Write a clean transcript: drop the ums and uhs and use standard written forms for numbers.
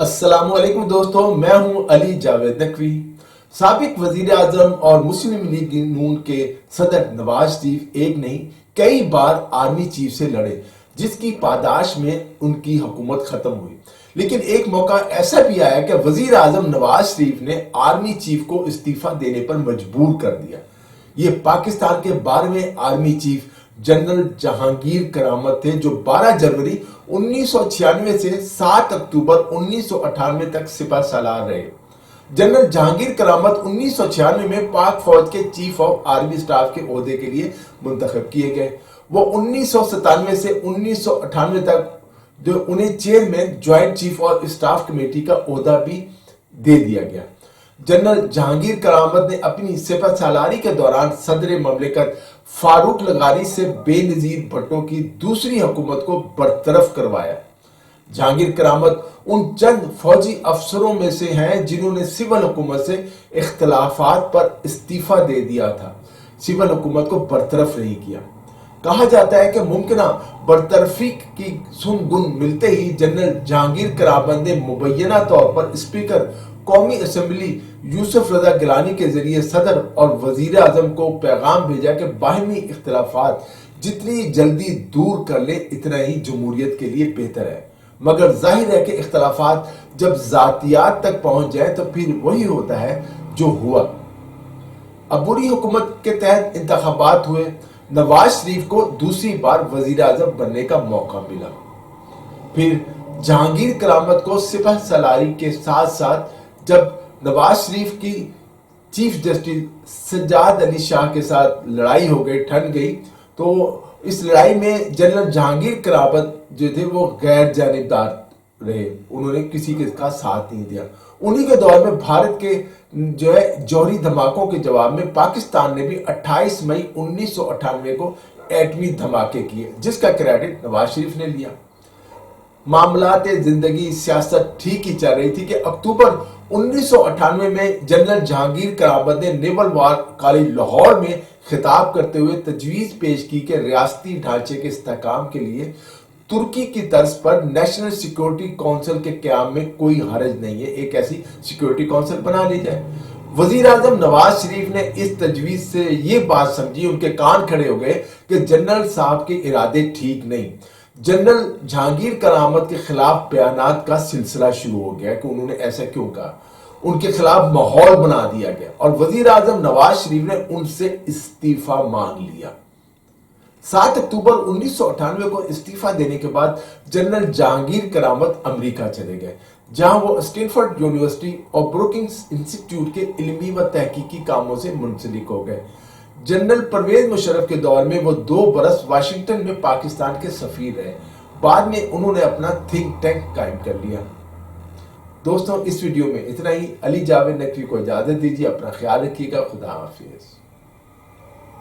अस्सलाम वालेकुम दोस्तों, मैं हूं अली जावेद नकवी। साबिक वजीर आजम और मुस्लिम लीग नून के सदर नवाज शरीफ एक नहीं कई बार आर्मी चीफ से लड़े, जिसकी पादाश में उनकी हुकूमत खत्म हुई। लेकिन एक मौका ऐसा भी आया कि वजीर आजम नवाज शरीफ ने आर्मी चीफ को इस्तीफा देने पर मजबूर कर दिया। ये पाकिस्तान के 12वें आर्मी चीफ जनरल जहांगीर करामत थे, जो 12 जनवरी 1996 से 7 अक्टूबर 1998 तक सिपह सालार रहे। जनरल जहांगीर करामत 1996 में पाक फौज के चीफ ऑफ आर्मी स्टाफ के ओहदे के लिए मुंतखब किए गए। वो 1997 से 1998 तक जो उन्हें chairman joint chief of staff committee का ओहदा भी दे दिया गया। जनरल जहांगीर करामत ने अपनी सिपह सालारी के दौरान सदर ममलिकत फारूक लगारी से बेनजीर भुट्टो की दूसरी हुकूमत को बरतरफ करवाया। जहांगीर करामत उन चंद फौजी अफसरों में से हैं जिन्होंने सिविल हुकूमत से इख्तलाफात पर इस्तीफा दे दिया था, सिविल हुकूमत को बरतरफ नहीं किया। कहा जाता है कि मुमकिना बरतरफी की सुन-गुन मिलते ही जनरल जहांगीर करामत ने मुबैना तौर पर स्पीकर कौमी असम्बली यूसुफ रजा गिलानी के जरिए सदर और वजीर आजम को पैगाम भेजा कि बाहमी इख्तलाफात जितनी जल्दी दूर कर ले इतना ही जमहूरियत के लिए बेहतर है। मगर जाहिर है कि इख्तलाफात जब जातियात तक पहुंच जाए तो फिर वही होता है जो हुआ। अबूरी हुकूमत के तहत इंतखाबात हुए, नवाज शरीफ को दूसरी बार वजीर आजम बनने का मौका मिला। फिर जहांगीर करामत को सिपह सलारी के साथ साथ जब नवाज शरीफ की चीफ जस्टिस सज्जाद अली शाह के साथ लड़ाई हो गई, ठन गई, तो इस लड़ाई में जनरल जहांगीर करामत जो थे वो गैर जानिबदार रहे, उन्होंने किसी का साथ नहीं दिया। उन्हीं के दौर में भारत के जो है जौहरी धमाकों के जवाब में पाकिस्तान ने भी 28 मई 1998 को एटमी धमाके किए, जिसका क्रेडिट नवाज शरीफ ने लिया। मामलात जिंदगी सियासत ठीक ही चल रही थी कि अक्टूबर 1998 में जनरल जहांगीर करामत ने नेवल वार कॉलेज लाहौर में खिताब करते हुए तजवीज पेश की कि रियासती ढांचे के इस्तेहकाम के लिए तुर्की की तर्ज पर नेशनल सिक्योरिटी काउंसिल के क्याम में कोई हरज नहीं है, एक ऐसी सिक्योरिटी काउंसिल बना ली जाए। वजीर आजम नवाज शरीफ ने इस तजवीज से ये बात समझी, उनके कान खड़े हो गए कि जनरल साहब के इरादे ठीक नहीं। जनरल जहांगीर करामत के खिलाफ बयानात का सिलसिला शुरू हो गया कि उन्होंने ऐसा क्यों कहा, उनके खिलाफ माहौल बना दिया गया और वजीर आजम नवाज शरीफ ने उनसे इस्तीफा मांग लिया। 7 अक्टूबर 1998 को इस्तीफा देने के बाद जनरल जहांगीर करामत अमेरिका चले गए, जहां वो स्टैनफोर्ड यूनिवर्सिटी और ब्रुकिंग्स इंस्टीट्यूट के इल्मी व तहकीकी कामों से मुंसलिक हो गए। जनरल परवेज मुशर्रफ के दौर में वो 2 बरस वाशिंगटन में पाकिस्तान के सफीर रहे। बाद में उन्होंने अपना थिंक टैंक कायम कर लिया। दोस्तों, इस वीडियो में इतना ही। अली जावेद नकवी को इजाजत दीजिए, अपना ख्याल रखिएगा। खुदा हाफिज।